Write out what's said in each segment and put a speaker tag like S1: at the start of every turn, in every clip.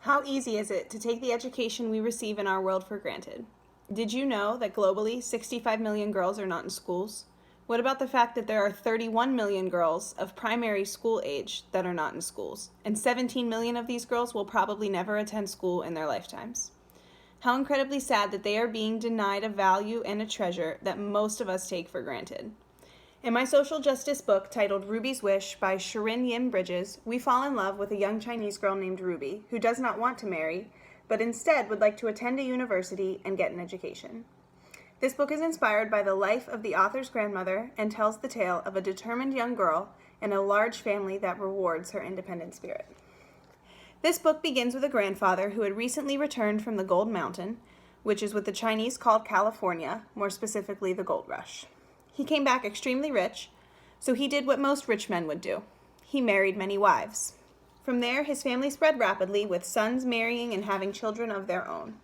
S1: How easy is it to take the education we receive in our world for granted? Did you know that globally, 65 million girls are not in schools? What about the fact that there are 31 million girls of primary school age that are not in schools, and 17 million of these girls will probably never attend school in their lifetimes? How incredibly sad that they are being denied a value and a treasure that most of us take for granted. In my social justice book titled Ruby's Wish by Shirin Yim Bridges, we fall in love with a young Chinese girl named Ruby who does not want to marry, but instead would like to attend a university and get an education. This book is inspired by the life of the author's grandmother and tells the tale of a determined young girl and a large family that rewards her independent spirit. This book begins with a grandfather who had recently returned from the Gold Mountain, which is what the Chinese called California, more specifically the Gold Rush. He came back extremely rich, so he did what most rich men would do. He married many wives. From there, his family spread rapidly, with sons marrying and having children of their own.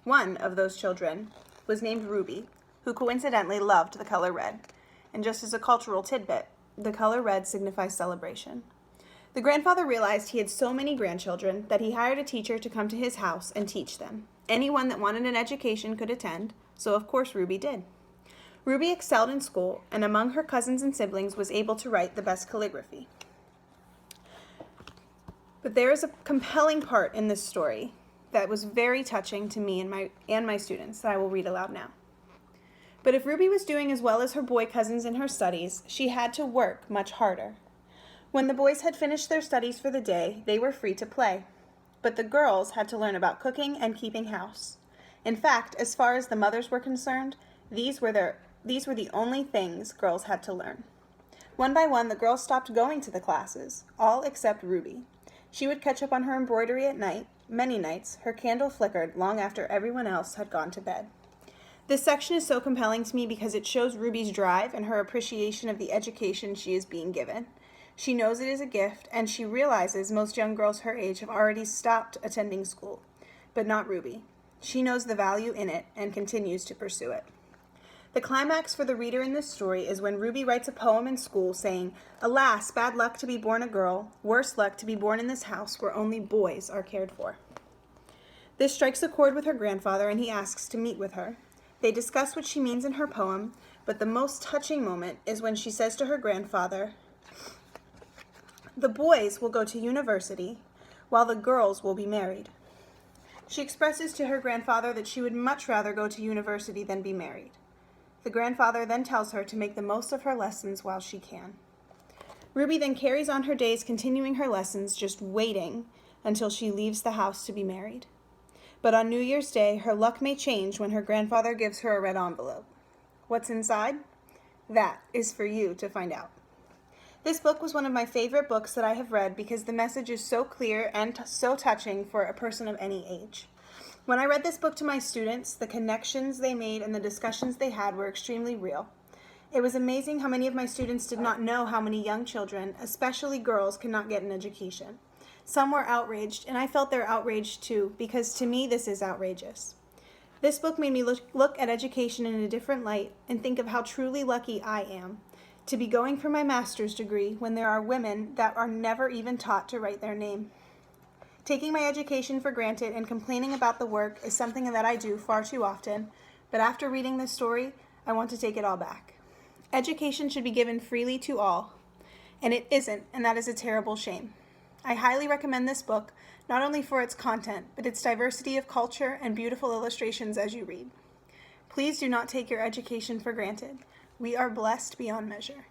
S1: One of those children was named Ruby, who coincidentally loved the color red. And just as a cultural tidbit, the color red signifies celebration. The grandfather realized he had so many grandchildren that he hired a teacher to come to his house and teach them. Anyone that wanted an education could attend, so of course Ruby did. Ruby excelled in school, and among her cousins and siblings was able to write the best calligraphy. But there is a compelling part in this story that was very touching to me and my students that I will read aloud now. But if Ruby was doing as well as her boy cousins in her studies, she had to work much harder. When the boys had finished their studies for the day, they were free to play. But the girls had to learn about cooking and keeping house. In fact, as far as the mothers were concerned, these were the only things girls had to learn. One by one, the girls stopped going to the classes, all except Ruby. She would catch up on her embroidery at night. Many nights, her candle flickered long after everyone else had gone to bed. This section is so compelling to me because it shows Ruby's drive and her appreciation of the education she is being given. She knows it is a gift, and she realizes most young girls her age have already stopped attending school, but not Ruby. She knows the value in it and continues to pursue it. The climax for the reader in this story is when Ruby writes a poem in school saying, "Alas, bad luck to be born a girl, worse luck to be born in this house where only boys are cared for." This strikes a chord with her grandfather, and he asks to meet with her. They discuss what she means in her poem, but the most touching moment is when she says to her grandfather, "The boys will go to university, while the girls will be married." She expresses to her grandfather that she would much rather go to university than be married. The grandfather then tells her to make the most of her lessons while she can. Ruby then carries on her days continuing her lessons, just waiting until she leaves the house to be married. But on New Year's Day, her luck may change when her grandfather gives her a red envelope. What's inside? That is for you to find out. This book was one of my favorite books that I have read because the message is so clear and so touching for a person of any age. When I read this book to my students, the connections they made and the discussions they had were extremely real. It was amazing how many of my students did not know how many young children, especially girls, cannot get an education. Some were outraged, and I felt their outrage too, because to me this is outrageous. This book made me look at education in a different light and think of how truly lucky I am to be going for my master's degree when there are women that are never even taught to write their name. Taking my education for granted and complaining about the work is something that I do far too often, but after reading this story, I want to take it all back. Education should be given freely to all, and it isn't, and that is a terrible shame. I highly recommend this book, not only for its content, but its diversity of culture and beautiful illustrations as you read. Please do not take your education for granted. We are blessed beyond measure.